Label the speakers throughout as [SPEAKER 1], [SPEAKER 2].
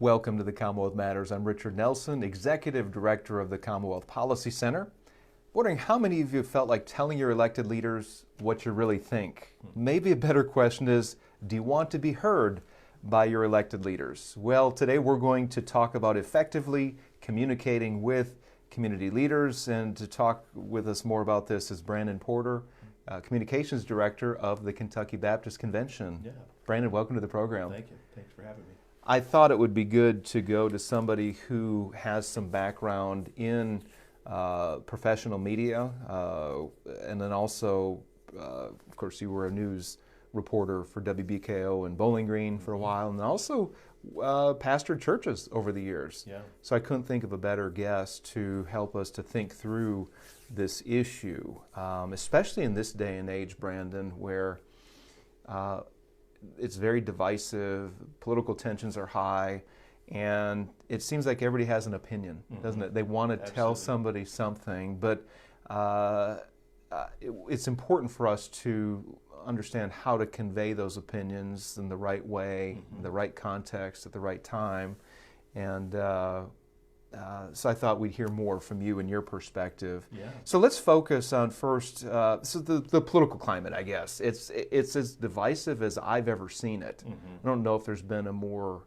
[SPEAKER 1] Welcome to the Commonwealth Matters. I'm Richard Nelson, Executive Director of the Commonwealth Policy Center. Wondering how many of you felt like telling your elected leaders what you really think? Maybe a better question is, do you want to be heard by your elected leaders? Well, today we're going to talk about effectively communicating with community leaders, and to talk with us more about this is Brandon Porter, Communications Director of the Kentucky Baptist Convention.
[SPEAKER 2] Yeah.
[SPEAKER 1] Brandon, welcome to the program.
[SPEAKER 2] Thank you. Thanks for having me.
[SPEAKER 1] I thought it would be good to go to somebody who has some background in professional media, and then also, of course, you were a news reporter for WBKO in Bowling Green for a while, and also pastored churches over the years.
[SPEAKER 2] Yeah.
[SPEAKER 1] So I couldn't think of a better guest to help us to think through this issue, especially in this day and age, Brandon, where it's very divisive, political tensions are high, and it seems like everybody has an opinion, doesn't it? They want to tell somebody something, but it's important for us to understand how to convey those opinions in the right way, in the right context, at the right time. And so I thought we'd hear more from you and your perspective.
[SPEAKER 2] Yeah.
[SPEAKER 1] So let's focus on first, the political climate, I guess. It's as divisive as I've ever seen it. I don't know if there's been a more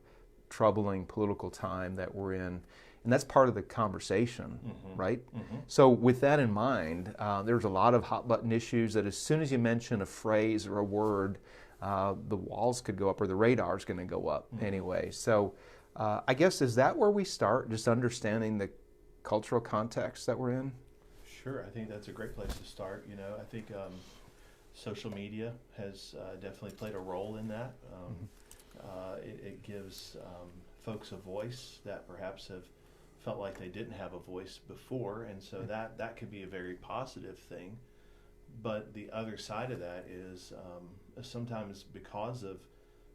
[SPEAKER 1] troubling political time that we're in. And that's part of the conversation, right? So with that in mind, there's a lot of hot button issues that as soon as you mention a phrase or a word, the walls could go up, or the radar's going to go up anyway. So I guess, is that where we start, just understanding the cultural context that we're in?
[SPEAKER 2] Sure, I think that's a great place to start. You know, I think social media has definitely played a role in that. It gives folks a voice that perhaps have felt like they didn't have a voice before, and so that could be a very positive thing. But the other side of that is sometimes because of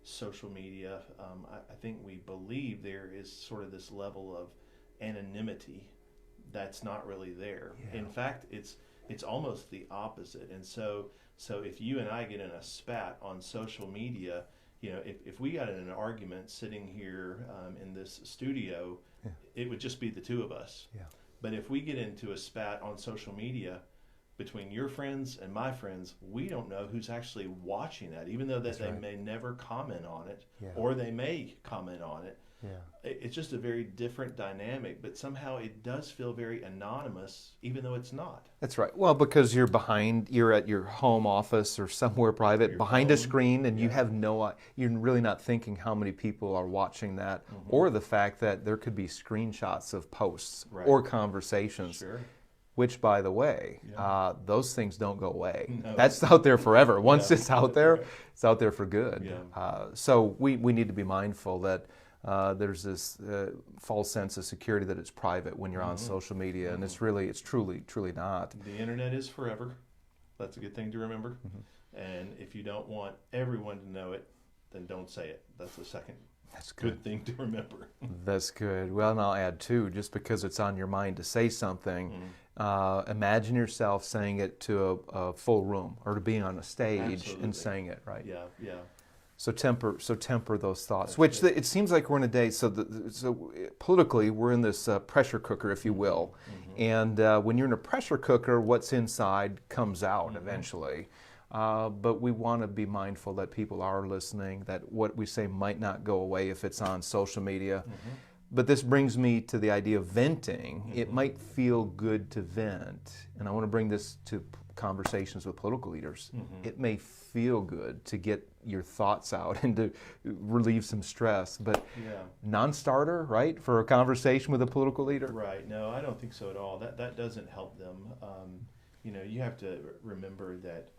[SPEAKER 2] social media, I think we believe there is sort of this level of anonymity that's not really there. Yeah. In fact, it's almost the opposite. And so if you and I get in a spat on social media, you know, if we got in an argument sitting here in this studio, it would just be the two of us. Yeah. But if we get into a spat on social media between your friends and my friends, we don't know who's actually watching that, even though that they may never comment on it, or they may comment on it. Yeah. It's just a very different dynamic, but somehow it does feel very anonymous, even though it's not.
[SPEAKER 1] That's right. Well, because you're at your home office or somewhere private, behind a screen, and you have you're really not thinking how many people are watching that, or the fact that there could be screenshots of posts or conversations.
[SPEAKER 2] Sure.
[SPEAKER 1] Which, by the way, those things don't go away. No. That's out there forever. Once it's out there, it's out there for good. Yeah. So we need to be mindful that there's this false sense of security that it's private when you're on social media, and it's truly not.
[SPEAKER 2] The internet is forever. That's a good thing to remember. And if you don't want everyone to know it, then don't say it. That's the second. That's good thing to remember.
[SPEAKER 1] That's good. Well, and I'll add too, just because it's on your mind to say something, imagine yourself saying it to a full room, or to being on a stage and saying it, right?
[SPEAKER 2] Yeah, yeah.
[SPEAKER 1] So temper those thoughts. Which it seems like we're in a day. So politically, we're in this pressure cooker, if you will, and when you're in a pressure cooker, what's inside comes out eventually. But we want to be mindful that people are listening, that what we say might not go away if it's on social media. But this brings me to the idea of venting. It might feel good to vent, and I want to bring this to conversations with political leaders. It may feel good to get your thoughts out and to relieve some stress, but non-starter, right, for a conversation with a political leader?
[SPEAKER 2] Right. No, I don't think so at all. That doesn't help them. You know, you have to remember that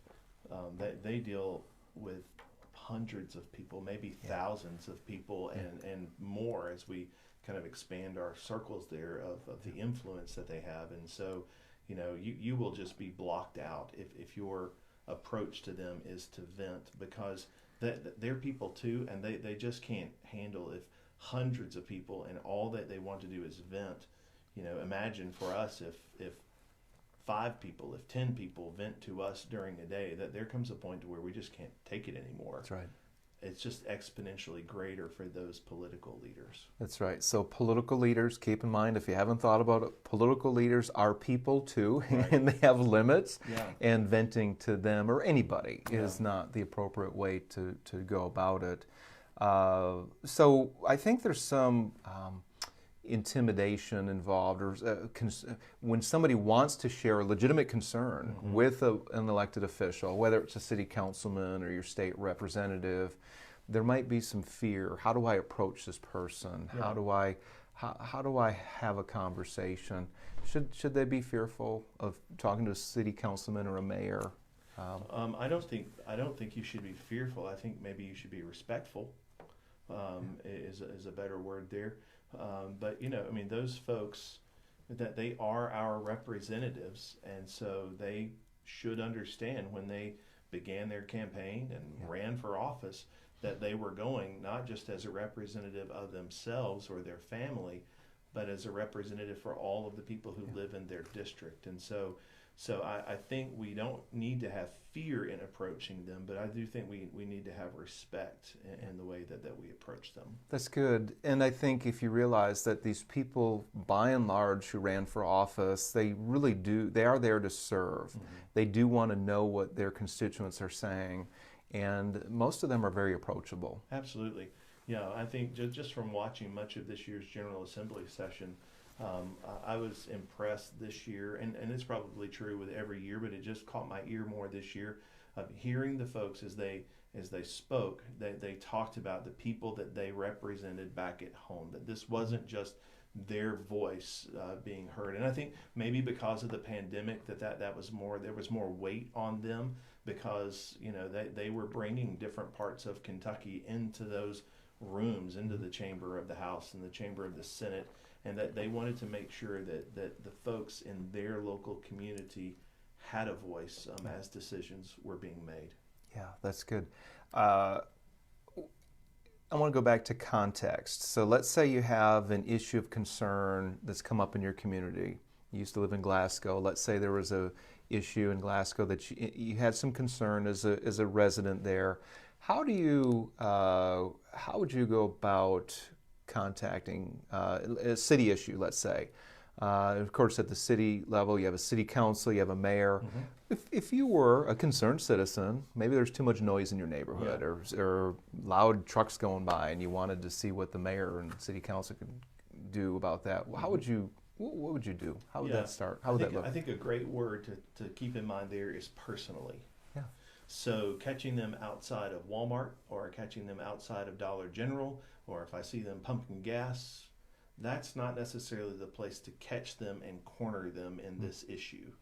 [SPEAKER 2] they deal with hundreds of people, maybe thousands of people, and more as we kind of expand our circles there of the influence that they have. And so, you know, you will just be blocked out if your approach to them is to vent, because they're people too, and they just can't handle if hundreds of people and all that they want to do is vent. You know, imagine for us if 5 people, if 10 people vent to us during a day, that there comes a point to where we just can't take it anymore.
[SPEAKER 1] That's right.
[SPEAKER 2] it's just exponentially greater for those political leaders.
[SPEAKER 1] That's right. So political leaders, keep in mind, if you haven't thought about it, political leaders are people too,
[SPEAKER 2] Right.
[SPEAKER 1] and they have limits.
[SPEAKER 2] Yeah.
[SPEAKER 1] And venting to them or anybody
[SPEAKER 2] Yeah.
[SPEAKER 1] is not the appropriate way to go about it. So I think there's some intimidation involved, or when somebody wants to share a legitimate concern with an elected official, whether it's a city councilman or your state representative, there might be some fear. How do I approach this person?
[SPEAKER 2] Yeah.
[SPEAKER 1] How do I have a conversation? Should they be fearful of talking to a city councilman or a mayor?
[SPEAKER 2] I don't think you should be fearful. I think maybe you should be respectful. Is a better word there. But I mean, those folks, that they are our representatives, and so they should understand when they began their campaign and ran for office that they were going not just as a representative of themselves or their family, but as a representative for all of the people who live in their district. And so I think we don't need to have fear in approaching them, but I do think we need to have respect in the way that we approach them.
[SPEAKER 1] That's good. And I think if you realize that these people, by and large, who ran for office, they really do, they are there to serve. Mm-hmm. They do want to know what their constituents are saying, and most of them are very approachable.
[SPEAKER 2] Absolutely. Yeah, I think just from watching much of this year's General Assembly session, I was impressed this year, and it's probably true with every year, but it just caught my ear more this year of hearing the folks as they spoke. They talked about the people that they represented back at home, that this wasn't just their voice being heard. And I think maybe because of the pandemic that was more, there was more weight on them, because they were bringing different parts of Kentucky into those rooms, into the chamber of the House and the chamber of the Senate, and that they wanted to make sure that the folks in their local community had a voice as decisions were being made.
[SPEAKER 1] Yeah, that's good. I want to go back to context. So let's say you have an issue of concern that's come up in your community. You used to live in Glasgow. Let's say there was a issue in Glasgow that you had some concern as a resident there. How would you go about contacting a city issue, let's say? Of course, at the city level, you have a city council, you have a mayor. Mm-hmm. If you were a concerned citizen, maybe there's too much noise in your neighborhood, or loud trucks going by, and you wanted to see what the mayor and city council could do about that. How would you? What would you do? How would that start? How would that look?
[SPEAKER 2] I think a great word to keep in mind there is personally.
[SPEAKER 1] Yeah.
[SPEAKER 2] So catching them outside of Walmart, or catching them outside of Dollar General, or if I see them pumping gas, that's not necessarily the place to catch them and corner them in this issue.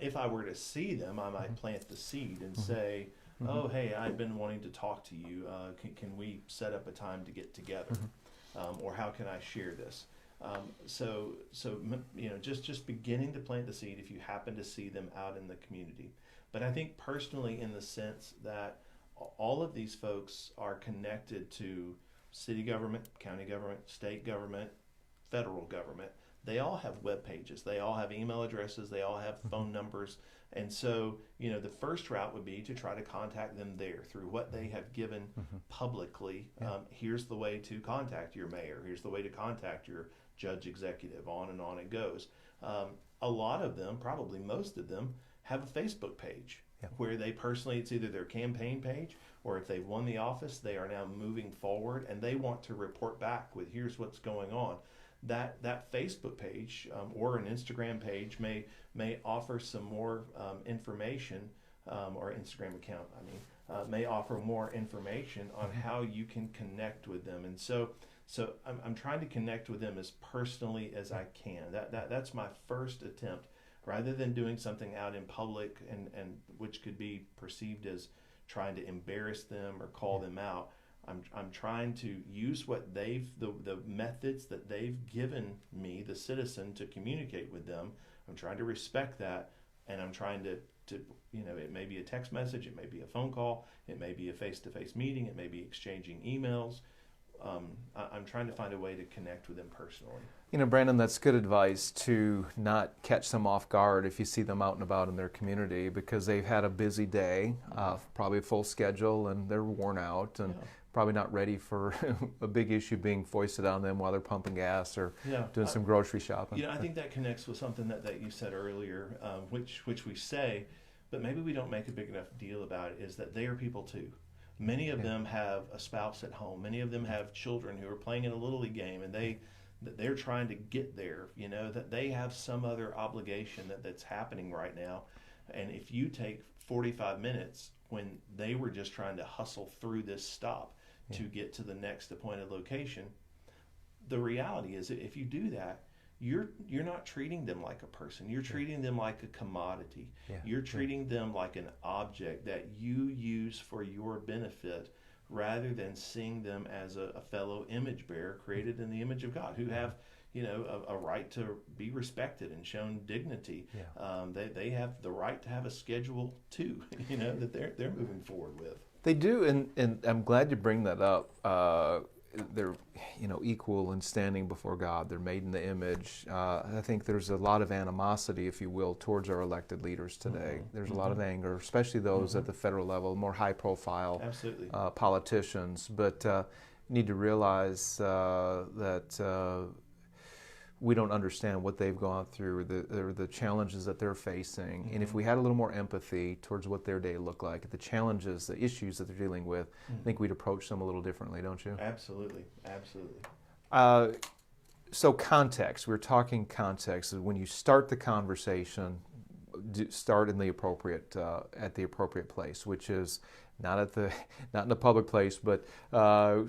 [SPEAKER 2] If I were to see them, I might plant the seed and say, oh, hey, I've been wanting to talk to you. Can we set up a time to get together? Or how can I share this? So just beginning to plant the seed if you happen to see them out in the community. But I think personally, in the sense that all of these folks are connected to city government, county government, state government, federal government. They all have web pages. They all have email addresses. They all have phone numbers. And so, the first route would be to try to contact them there through what they have given publicly. Here's the way to contact your mayor. Here's the way to contact your judge executive. On and on it goes. A lot of them, probably most of them, have a Facebook page where they personally, it's either their campaign page, or if they've won the office, they are now moving forward and they want to report back with here's what's going on. That Facebook page or an Instagram page may offer some more information, or Instagram account, may offer more information on how you can connect with them. And so I'm trying to connect with them as personally as I can. That's my first attempt, rather than doing something out in public and which could be perceived as trying to embarrass them or call them out. I'm trying to use what the methods that they've given me, the citizen, to communicate with them. I'm trying to respect that, and I'm trying to it may be a text message, it may be a phone call, it may be a face-to-face meeting, it may be exchanging emails. I'm trying to find a way to connect with them personally.
[SPEAKER 1] You know, Brandon, that's good advice to not catch them off guard if you see them out and about in their community, because they've had a busy day, probably a full schedule, and they're worn out and probably not ready for a big issue being foisted on them while they're pumping gas or doing some grocery shopping.
[SPEAKER 2] You know, I think that connects with something that you said earlier, which we say, but maybe we don't make a big enough deal about it, is that they are people too. Many of them have a spouse at home. Many of them have children who are playing in a Little League game, and they're trying to get there, you know, that they have some other obligation that's happening right now. And if you take 45 minutes when they were just trying to hustle through this stop to get to the next appointed location, the reality is that if you do that, you're not treating them like a person. You're treating them like a commodity. You're treating them like an object that you use for your benefit, rather than seeing them as a fellow image bearer created in the image of God, who have, you know, a right to be respected and shown dignity. They have the right to have a schedule too, you know, that they're moving forward with.
[SPEAKER 1] They do, and I'm glad you bring that up. They're, you know, equal in standing before God. They're made in the image. I think there's a lot of animosity, if you will, towards our elected leaders today. There's a lot of anger, especially those at the federal level, more high-profile politicians. But need to realize that we don't understand what they've gone through, the challenges that they're facing. And if we had a little more empathy towards what their day looked like, the challenges, the issues that they're dealing with, I think we'd approach them a little differently, don't you?
[SPEAKER 2] Absolutely, absolutely.
[SPEAKER 1] So context, we're talking context. When you start the conversation, start in the appropriate, at the appropriate place, which is not in a public place, but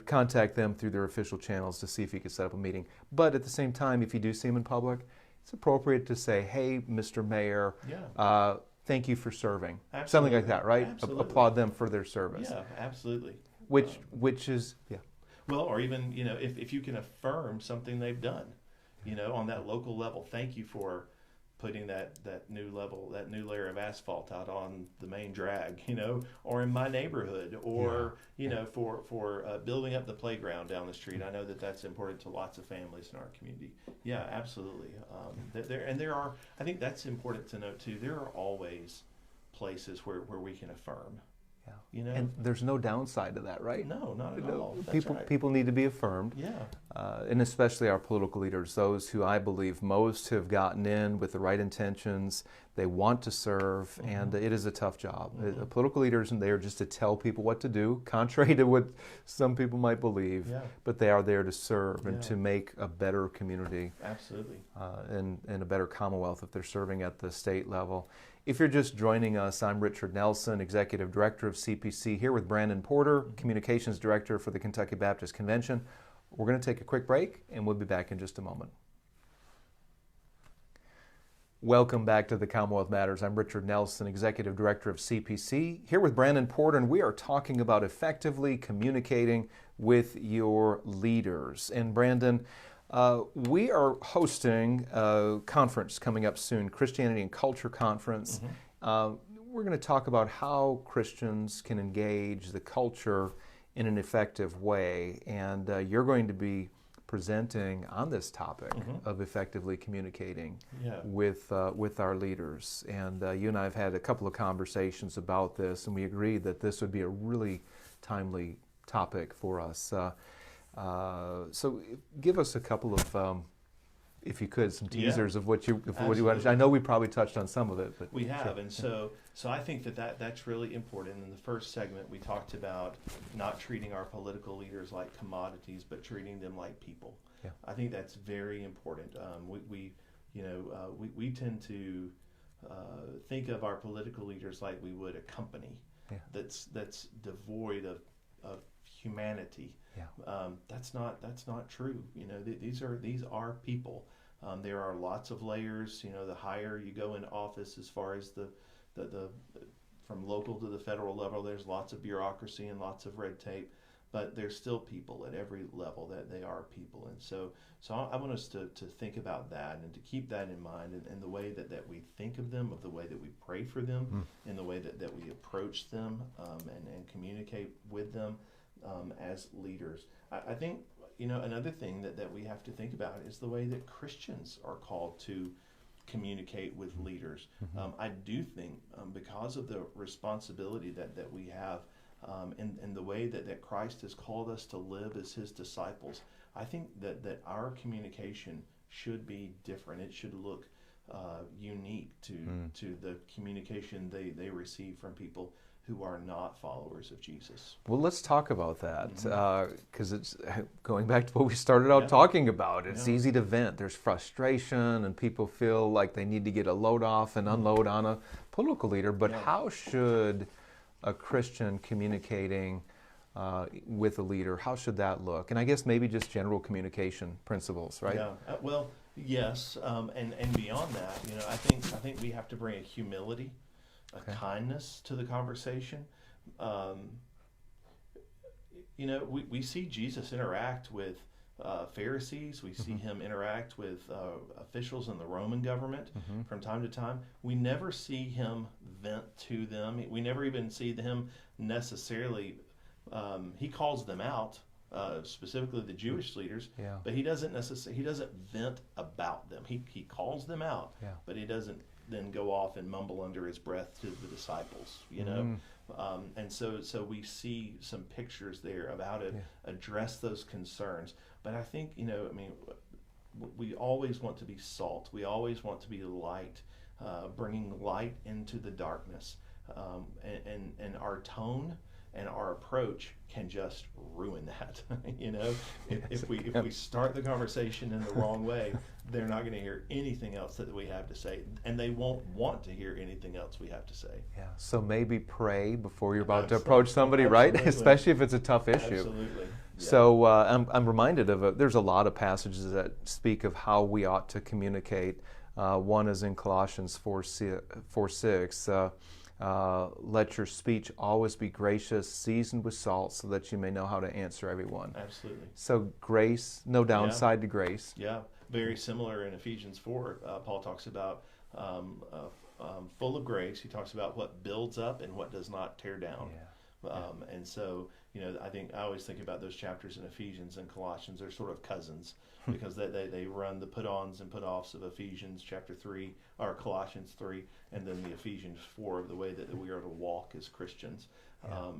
[SPEAKER 1] contact them through their official channels to see if you can set up a meeting. But at the same time, if you do see them in public, it's appropriate to say, "Hey, Mr. Mayor, thank you for serving."
[SPEAKER 2] Absolutely.
[SPEAKER 1] Something like that, right?
[SPEAKER 2] Absolutely.
[SPEAKER 1] Applaud them for their service.
[SPEAKER 2] Yeah, absolutely.
[SPEAKER 1] Which is
[SPEAKER 2] well, or even, you know, if you can affirm something they've done, you know, on that local level. Thank you for putting that new layer of asphalt out on the main drag, you know, or in my neighborhood, or you know, for building up the playground down the street. I know that's important to lots of families in our community. Yeah, absolutely. There are, I think that's important to note too. There are always places where we can affirm. You know?
[SPEAKER 1] And there's no downside to that, right?
[SPEAKER 2] No, not at all. That's right.
[SPEAKER 1] People need to be affirmed. And especially our political leaders, those who I believe most have gotten in with the right intentions. They want to serve, and it is a tough job. Political leaders isn't there just to tell people what to do, contrary to what some people might believe, but they are there to serve and to make a better community.
[SPEAKER 2] Absolutely.
[SPEAKER 1] And a better Commonwealth if they're serving at the state level. If you're just joining us, I'm Richard Nelson, Executive Director of CPC, here with Brandon Porter, Communications Director for the Kentucky Baptist Convention. We're going to take a quick break, and we'll be back in just a moment. Welcome back to the Commonwealth Matters. I'm Richard Nelson, Executive Director of CPC, here with Brandon Porter, and we are talking about effectively communicating with your leaders. And Brandon, we are hosting a conference coming up soon, Christianity and Culture Conference. We're going to talk about how Christians can engage the culture in an effective way, and you're going to be presenting on this topic of effectively communicating with our leaders. And you and I have had a couple of conversations about this, and we agreed that this would be a really timely topic for us. So give us a couple of, if you could, some teasers of what you want. I know we probably touched on some of it, but
[SPEAKER 2] we have, and so I think that's really important. In the first segment, we talked about not treating our political leaders like commodities, but treating them like people. I think that's very important. We tend to think of our political leaders like we would a company that's devoid of humanity. That's not true. You know, these are people. There are lots of layers. You know, the higher you go in office, as far as the from local to the federal level, there's lots of bureaucracy and lots of red tape. But there's still people at every level, that they are people. And so I want us to think about that and to keep that in mind, and the way that we think of them, of the way that we pray for them, in the way that we approach them and communicate with them. as leaders. I think, another thing that we have to think about is the way that Christians are called to communicate with leaders. I do think because of the responsibility that we have and the way that Christ has called us to live as his disciples, I think that our communication should be different. It should look unique to the communication they receive from people who are not followers of Jesus.
[SPEAKER 1] Well, let's talk about that, because it's going back to what we started out talking about. It's easy to vent. There's frustration, and people feel like they need to get a load off and unload on a political leader. But how should a Christian communicating with a leader, how should that look? And I guess maybe just general communication principles, right?
[SPEAKER 2] Yeah. Well, yes, and beyond that, I think we have to bring a humility, a kindness to the conversation. We see Jesus interact with Pharisees. We see him interact with officials in the Roman government from time to time. We never see him vent to them. We never even see him necessarily. He calls them out, specifically the Jewish leaders, but he doesn't vent about them. He calls them out, but he doesn't then go off and mumble under his breath to the disciples, and so we see some pictures there of how to address those concerns. But I think, we always want to be salt. We always want to be light, bringing light into the darkness, and our tone and our approach can just ruin that. If we start the conversation in the wrong way, they're not going to hear anything else that we have to say, and they won't want to hear anything else we have to say.
[SPEAKER 1] Yeah. So maybe pray before you're about to approach somebody, right? Especially if it's a tough issue.
[SPEAKER 2] Absolutely. Yeah.
[SPEAKER 1] So I'm reminded of there's a lot of passages that speak of how we ought to communicate. One is in Colossians 4:6. Let your speech always be gracious, seasoned with salt, so that you may know how to answer everyone.
[SPEAKER 2] Absolutely.
[SPEAKER 1] So grace, no downside to grace.
[SPEAKER 2] Yeah, very similar in Ephesians 4. Paul talks about full of grace. He talks about what builds up and what does not tear down. And so, I always think about those chapters in Ephesians and Colossians. They're sort of cousins because they run the put-ons and put-offs of Ephesians chapter 3 or Colossians 3, and then the Ephesians 4 of the way that we are to walk as Christians.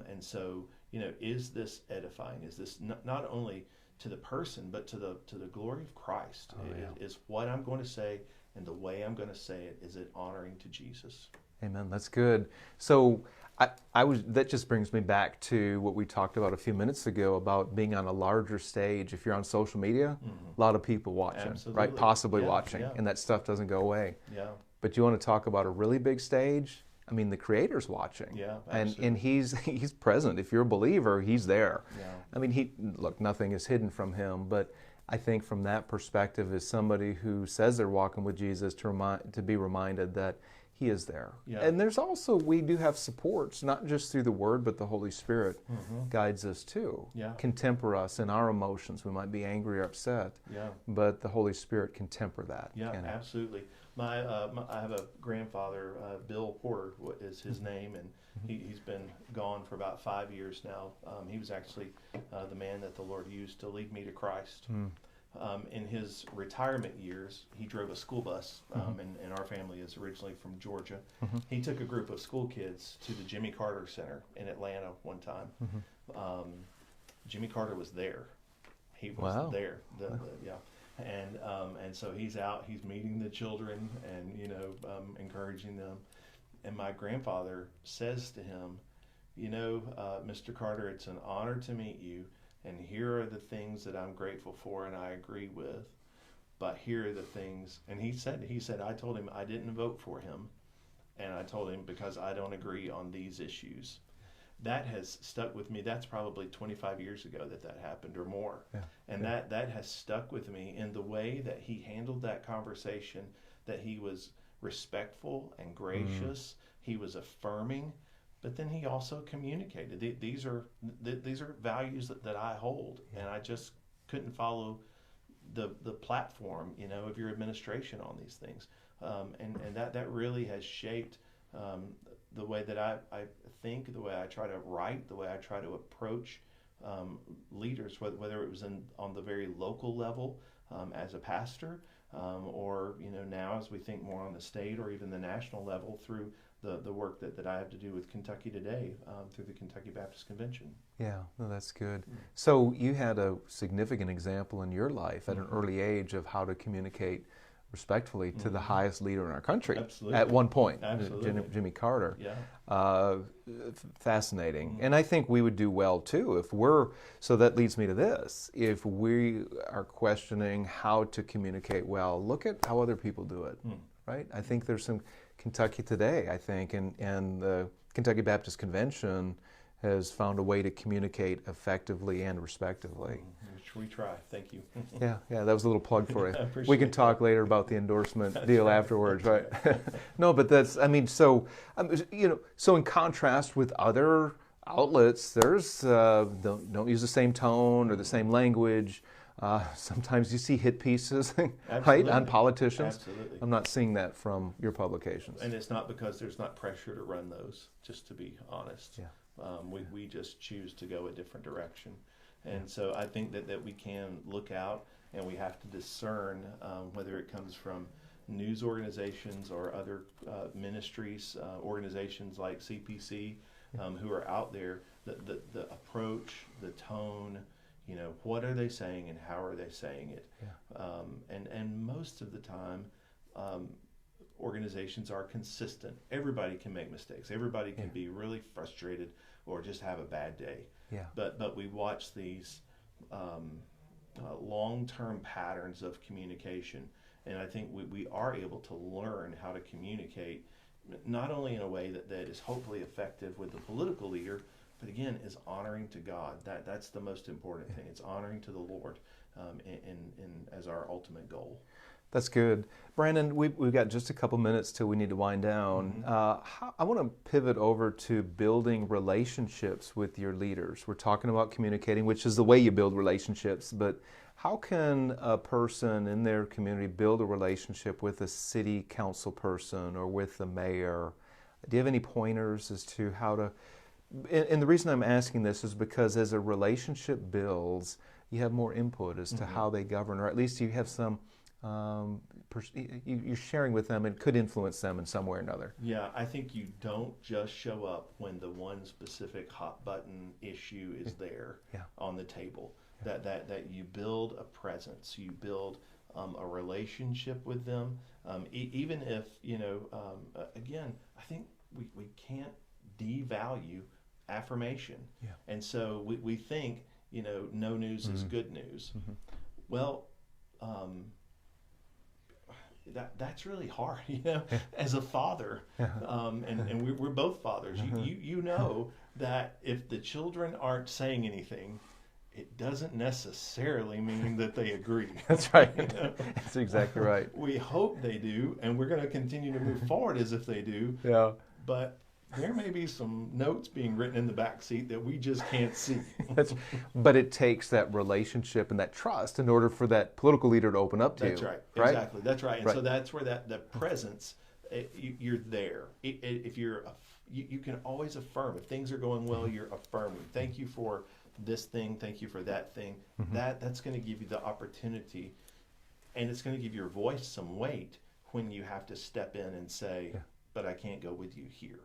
[SPEAKER 2] And so, is this edifying? Is this not only to the person but to the glory of Christ? Is what I'm going to say and the way I'm going to say it, is it honoring to Jesus?
[SPEAKER 1] Amen. That's good. So that just brings me back to what we talked about a few minutes ago about being on a larger stage. If you're on social media, a lot of people watching,
[SPEAKER 2] Absolutely.
[SPEAKER 1] right? Possibly watching, and that stuff doesn't go away.
[SPEAKER 2] Yeah.
[SPEAKER 1] But you want to talk about a really big stage? I mean, the Creator's watching, and he's present. If you're a believer, he's there.
[SPEAKER 2] Yeah.
[SPEAKER 1] I mean, nothing is hidden from him. But I think from that perspective, as somebody who says they're walking with Jesus, to be reminded that He is there.
[SPEAKER 2] Yeah.
[SPEAKER 1] And there's also, we do have supports, not just through the Word, but the Holy Spirit guides us too.
[SPEAKER 2] Yeah.
[SPEAKER 1] Can temper us in our emotions. We might be angry or upset, but the Holy Spirit can temper that.
[SPEAKER 2] Yeah, absolutely. I have a grandfather, Bill Porter is his name, and he's been gone for about 5 years now. He was actually the man that the Lord used to lead me to Christ. In his retirement years, he drove a school bus, and our family is originally from Georgia. He took a group of school kids to the Jimmy Carter Center in Atlanta one time. Jimmy Carter was there. He was there. And so he's out, he's meeting the children and, encouraging them. And my grandfather says to him, Mr. Carter, it's an honor to meet you. And here are the things that I'm grateful for and I agree with. But here are the things. And he said, I told him I didn't vote for him. And I told him because I don't agree on these issues. That has stuck with me. That's probably 25 years ago that happened or more. And that has stuck with me in the way that he handled that conversation, that he was respectful and gracious. He was affirming. But then he also communicated. These are values that I hold, and I just couldn't follow the platform, of your administration on these things. And that really has shaped the way that I think, the way I try to write, the way I try to approach leaders, whether it was on the very local level as a pastor, or now as we think more on the state or even the national level through the work that I have to do with Kentucky Today through the Kentucky Baptist Convention.
[SPEAKER 1] Yeah, no, that's good. So you had a significant example in your life at an early age of how to communicate respectfully to the highest leader in our country.
[SPEAKER 2] Absolutely.
[SPEAKER 1] At one point,
[SPEAKER 2] Absolutely.
[SPEAKER 1] Jimmy Carter.
[SPEAKER 2] Yeah.
[SPEAKER 1] Fascinating. And I think we would do well too if so that leads me to this, if we are questioning how to communicate well, look at how other people do it, right? I think there's some Kentucky Today, I think, and the Kentucky Baptist Convention has found a way to communicate effectively and respectively.
[SPEAKER 2] Which we try. Thank you.
[SPEAKER 1] Yeah, that was a little plug for you.
[SPEAKER 2] Appreciate
[SPEAKER 1] We can talk later about the endorsement deal afterwards, right? No, but so in contrast with other outlets, there's don't use the same tone or the same language. Sometimes you see hit pieces, right, on politicians.
[SPEAKER 2] Absolutely.
[SPEAKER 1] I'm not seeing that from your publications.
[SPEAKER 2] And it's not because there's not pressure to run those, just to be honest.
[SPEAKER 1] Yeah.
[SPEAKER 2] We just choose to go a different direction. And so I think that we can look out and we have to discern whether it comes from news organizations or other ministries, organizations like CPC who are out there, the approach, the tone, what are they saying and how are they saying it? Yeah. And most of the time, organizations are consistent. Everybody can make mistakes. Everybody can be really frustrated or just have a bad day.
[SPEAKER 1] Yeah.
[SPEAKER 2] But we watch these long-term patterns of communication, and I think we are able to learn how to communicate, not only in a way that is hopefully effective with the political leader, but again, is honoring to God. That's the most important thing. It's honoring to the Lord as our ultimate goal.
[SPEAKER 1] That's good. Brandon, we've got just a couple minutes till we need to wind down. I want to pivot over to building relationships with your leaders. We're talking about communicating, which is the way you build relationships, but how can a person in their community build a relationship with a city council person or with the mayor? Do you have any pointers as to how to... And the reason I'm asking this is because as a relationship builds, you have more input as to how they govern, or at least you have some... you're sharing with them and could influence them in some way or another.
[SPEAKER 2] Yeah, I think you don't just show up when the one specific hot button issue is there on the table. Yeah. That you build a presence, you build a relationship with them. Even if, again, I think we can't devalue affirmation. Yeah. And so we think, no news is good news. Well, that's really hard, as a father, and we're both fathers. You know that if the children aren't saying anything, it doesn't necessarily mean that they agree.
[SPEAKER 1] That's right. That's exactly right.
[SPEAKER 2] We hope they do, and we're going to continue to move forward as if they do.
[SPEAKER 1] Yeah.
[SPEAKER 2] But there may be some notes being written in the back seat that we just can't see.
[SPEAKER 1] But it takes that relationship and that trust in order for that political leader to open up to
[SPEAKER 2] That's
[SPEAKER 1] you.
[SPEAKER 2] Right.
[SPEAKER 1] Right.
[SPEAKER 2] Exactly. That's right. And so that's where that presence, you're there. If you can always affirm. If things are going well, you're affirming. Thank you for this thing. Thank you for that thing. That's going to give you the opportunity, and it's going to give your voice some weight when you have to step in and say, but I can't go with you here.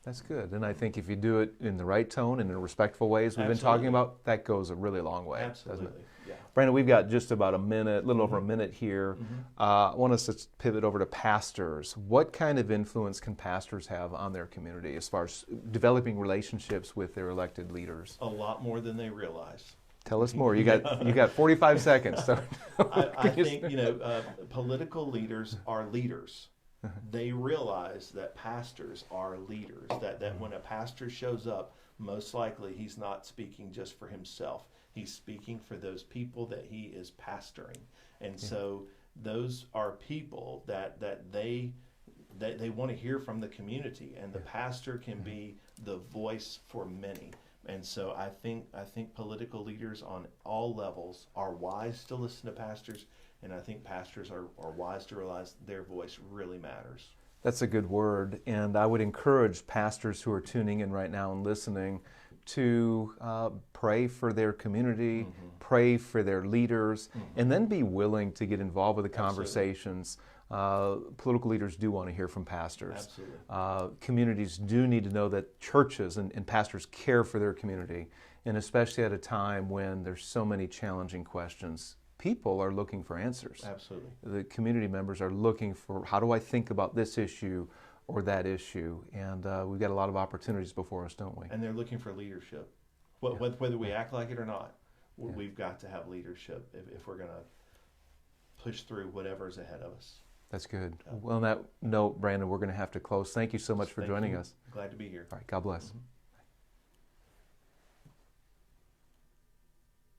[SPEAKER 1] That's good. And I think if you do it in the right tone and in respectful ways we've been talking about, that goes a really long way.
[SPEAKER 2] Absolutely.
[SPEAKER 1] Doesn't it?
[SPEAKER 2] Yeah.
[SPEAKER 1] Brandon, we've got just about a little over a minute here. I want us to pivot over to pastors. What kind of influence can pastors have on their community as far as developing relationships with their elected leaders?
[SPEAKER 2] A lot more than they realize.
[SPEAKER 1] Tell us more. You got 45 seconds. So
[SPEAKER 2] I think political leaders are leaders. They realize that pastors are leaders, that when a pastor shows up, most likely he's not speaking just for himself. He's speaking for those people that he is pastoring. And so those are people that they want to hear from the community, and the pastor can be the voice for many. And so I think political leaders on all levels are wise to listen to pastors, and I think pastors are wise to realize their voice really matters.
[SPEAKER 1] That's a good word, and I would encourage pastors who are tuning in right now and listening to pray for their community, pray for their leaders, and then be willing to get involved with the conversations. Political leaders do want to hear from pastors.
[SPEAKER 2] Absolutely.
[SPEAKER 1] Communities do need to know that churches and pastors care for their community, and especially at a time when there's so many challenging questions. People are looking for answers.
[SPEAKER 2] Absolutely.
[SPEAKER 1] The community members are looking for, how do I think about this issue or that issue? And we've got a lot of opportunities before us, don't we?
[SPEAKER 2] And they're looking for leadership. Whether we act like it or not, we've got to have leadership if we're going to push through whatever's ahead of us.
[SPEAKER 1] That's good. Well, on that note, Brandon, we're going to have to close. Thank you so much for joining us.
[SPEAKER 2] Glad to be here.
[SPEAKER 1] All right, God bless.
[SPEAKER 2] Mm-hmm.